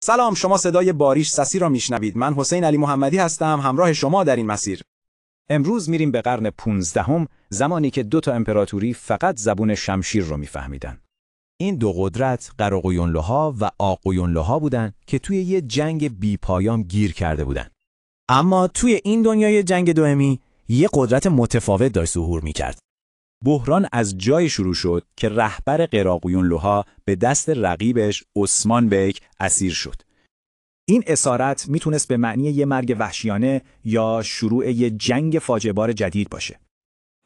سلام، شما صدای باریش سسی را میشنوید. من حسین علی محمدی هستم، همراه شما در این مسیر. امروز میریم به قرن 15، زمانی که دو تا امپراتوری فقط زبون شمشیر رو میفهمیدن. این دو قدرت قراقویونلوها و آقویونلوها بودن که توی یه جنگ بیپایان گیر کرده بودن. اما توی این دنیای جنگ دومی یه قدرت متفاوت داشت ظهور میکرد. بحران از جای شروع شد که رهبر قراقویونلوها به دست رقیبش عثمان بیک اسیر شد. این اسارت میتونست به معنی یه مرگ وحشیانه یا شروع یه جنگ فاجعه‌بار جدید باشه.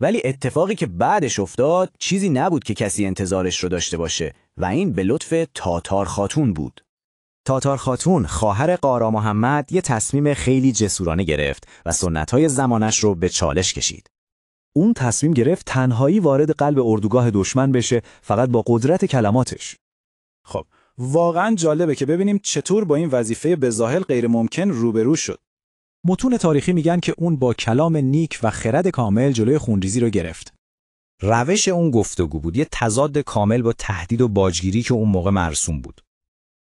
ولی اتفاقی که بعدش افتاد چیزی نبود که کسی انتظارش رو داشته باشه و این به لطف تاتار خاتون بود. تاتار خاتون خواهر قارا محمد یه تصمیم خیلی جسورانه گرفت و سنت‌های زمانش رو به چالش کشید. اون تصمیم گرفت تنهایی وارد قلب اردوگاه دشمن بشه، فقط با قدرت کلماتش. خب، واقعا جالبه که ببینیم چطور با این وظیفه بظاهر غیر ممکن روبرو شد. متون تاریخی میگن که اون با کلام نیک و خرد کامل جلوی خونریزی رو گرفت. روش اون گفتگو بود، یه تضاد کامل با تهدید و باجگیری که اون موقع مرسوم بود.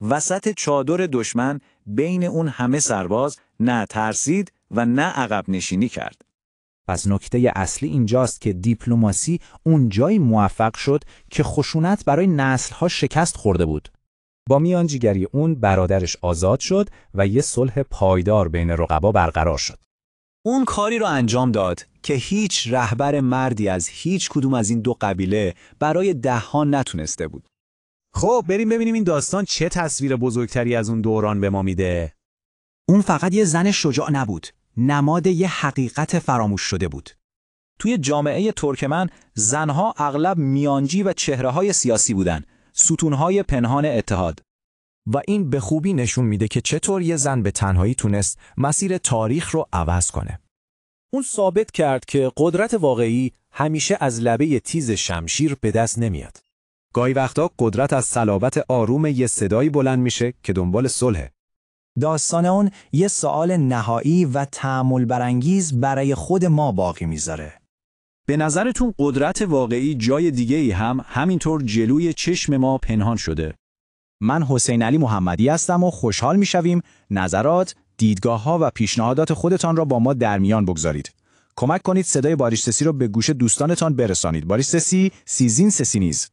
وسط چادر دشمن بین اون همه سرباز نه ترسید و نه عقب نشینی کرد. پس نکته اصلی اینجاست که دیپلماسی اون جایی موفق شد که خشونت برای نسل‌ها شکست خورده بود. با میانجیگری اون برادرش آزاد شد و یه صلح پایدار بین رقبا برقرار شد. اون کاری رو انجام داد که هیچ رهبر مردی از هیچ کدوم از این دو قبیله برای ده‌ها نتونسته بود. خب بریم ببینیم این داستان چه تصویر بزرگتری از اون دوران به ما میده. اون فقط یه زن شجاع نبود، نماد یه حقیقت فراموش شده بود. توی جامعه ترکمن زنها اغلب میانجی و چهره‌های سیاسی بودن، ستونهای پنهان اتحاد. و این به خوبی نشون میده که چطور یه زن به تنهایی تونست مسیر تاریخ رو عوض کنه. اون ثابت کرد که قدرت واقعی همیشه از لبه تیز شمشیر به دست نمیاد. گاهی وقتا قدرت از صلابت آروم یه صدایی بلند میشه که دنبال صلحه. داستان اون یه سوال نهایی و تأمل برانگیز برای خود ما باقی میذاره. به نظرتون قدرت واقعی جای دیگه‌ای هم همینطور جلوی چشم ما پنهان شده؟ من حسین علی محمدی هستم و خوشحال میشویم نظرات، دیدگاه‌ها و پیشنهادات خودتان را با ما در میان بگذارید. کمک کنید صدای باریش سسی رو به گوش دوستانتان برسانید. باریش سسی، سیزین سسی نیز.